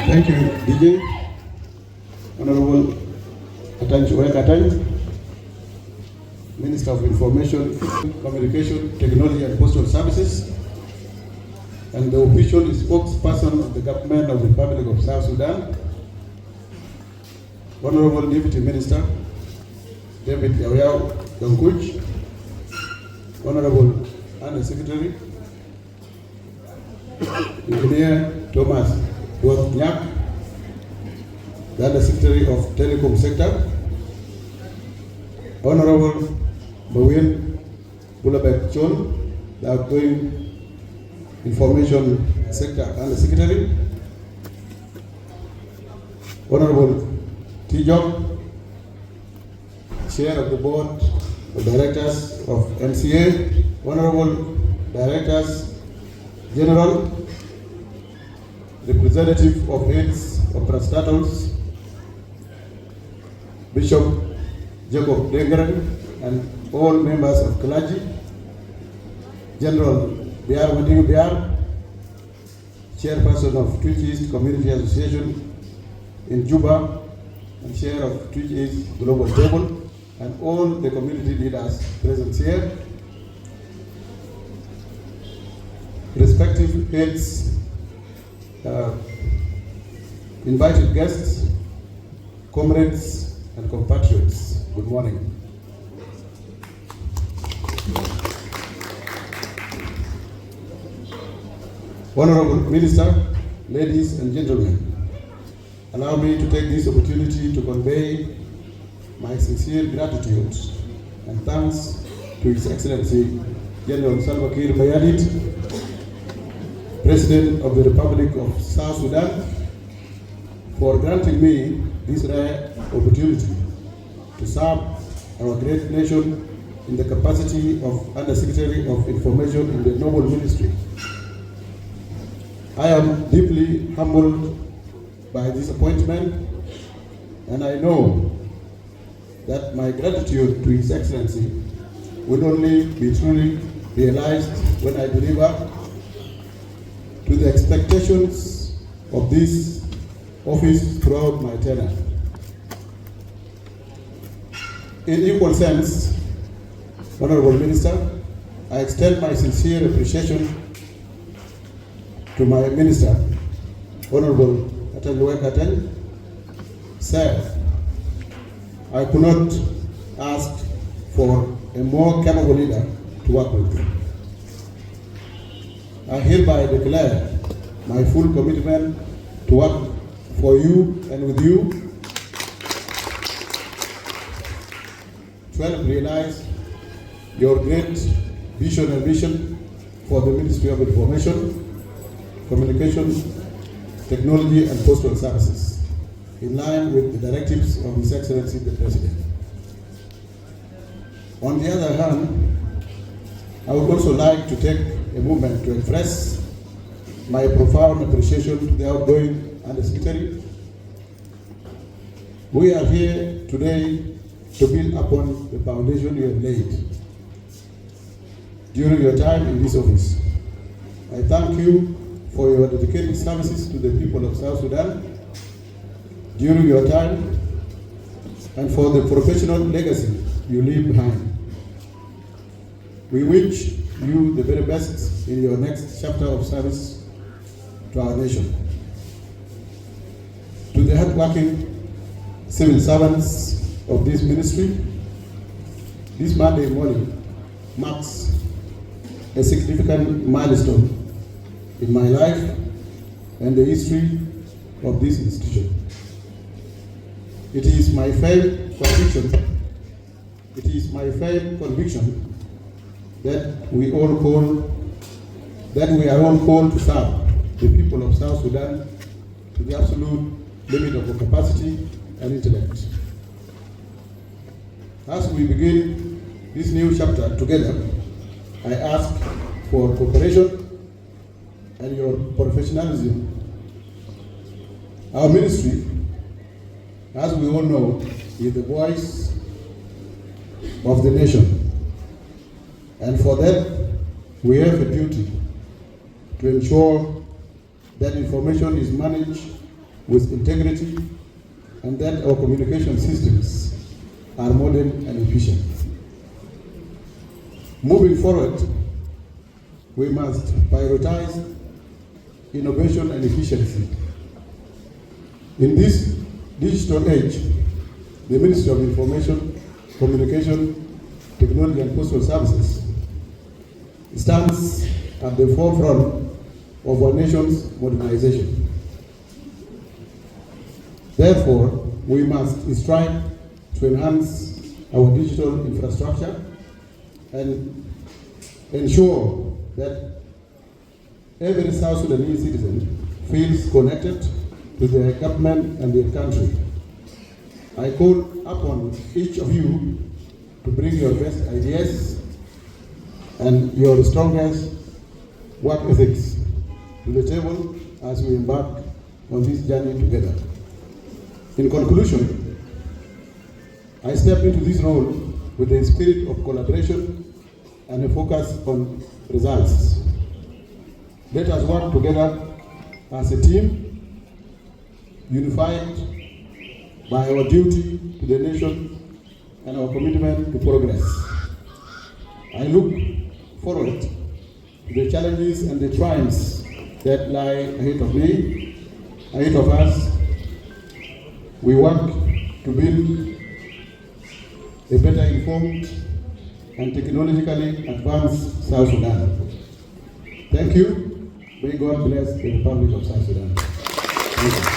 Thank you, DJ. Honorable Atany, Minister of Information, Communication, Technology and Postal Services, and the official spokesperson of the government of the Republic of South Sudan, Honorable Deputy Minister David Yawyao Donkuch, Honorable Undersecretary, Engineer Thomas Nyak, the Undersecretary of Telecom Sector, Honorable Bawin Bulabek Chon, the outgoing Information Sector Undersecretary, Honorable T-Job, Chair of the Board of Directors of NCA, Honorable Directors General, representative of heads of parastatals, Bishop Jacob Dong-Rin, and all members of clergy, General Biar Wading Biar, Chairperson of Twitch East Community Association in Juba, and Chair of Twitch East Global Table, and all the community leaders present here, respective heads, invited guests, comrades, and compatriots. Good morning. Honorable Minister, ladies and gentlemen, allow me to take this opportunity to convey my sincere gratitude and thanks to His Excellency General Salva Kiir Mayardit, President of the Republic of South Sudan, for granting me this rare opportunity to serve our great nation in the capacity of Undersecretary of Information in the Noble Ministry. I am deeply humbled by this appointment, and I know that my gratitude to His Excellency will only be truly realized when I deliver to the expectations of this office throughout my tenure. In equal sense, Honorable Minister, I extend my sincere appreciation to my Minister, Honorable Atany. Sir, I could not ask for a more capable leader to work with. I hereby declare my full commitment to work for you and with you to help realize your great vision and mission for the Ministry of Information, Communication, Technology and Postal Services, in line with the directives of His Excellency the President. On the other hand, I would also like to take a moment to express my profound appreciation to the outgoing Undersecretary. We are here today to build upon the foundation you have laid during your time in this office. I thank you for your dedicated services to the people of South Sudan during your time and for the professional legacy you leave behind. We wish you the very best in your next chapter of service to our nation. To the hardworking civil servants of this ministry, this Monday morning marks a significant milestone in my life and the history of this institution. It is my firm conviction that we are all called to serve the people of South Sudan to the absolute limit of our capacity and intellect. As we begin this new chapter together, I ask for cooperation and your professionalism. Our ministry, as we all know, is the voice of the nation. And for that, we have a duty to ensure that information is managed with integrity, and that our communication systems are modern and efficient. Moving forward, we must prioritize innovation and efficiency. In this digital age, the Ministry of Information, Communication, Technology and Postal Services stands at the forefront of our nation's modernization. Therefore, we must strive to enhance our digital infrastructure and ensure that every South Sudanese citizen feels connected to their government and their country. I call upon each of you to bring your best ideas and your strongest work ethics to the table as we embark on this journey together. In conclusion, I step into this role with a spirit of collaboration and a focus on results. Let us work together as a team, unified by our duty to the nation and our commitment to progress. I look forward to the challenges and the triumphs that lie ahead of me, ahead of us. We work to build a better informed and technologically advanced South Sudan. Thank you. May God bless the Republic of South Sudan. Thank you.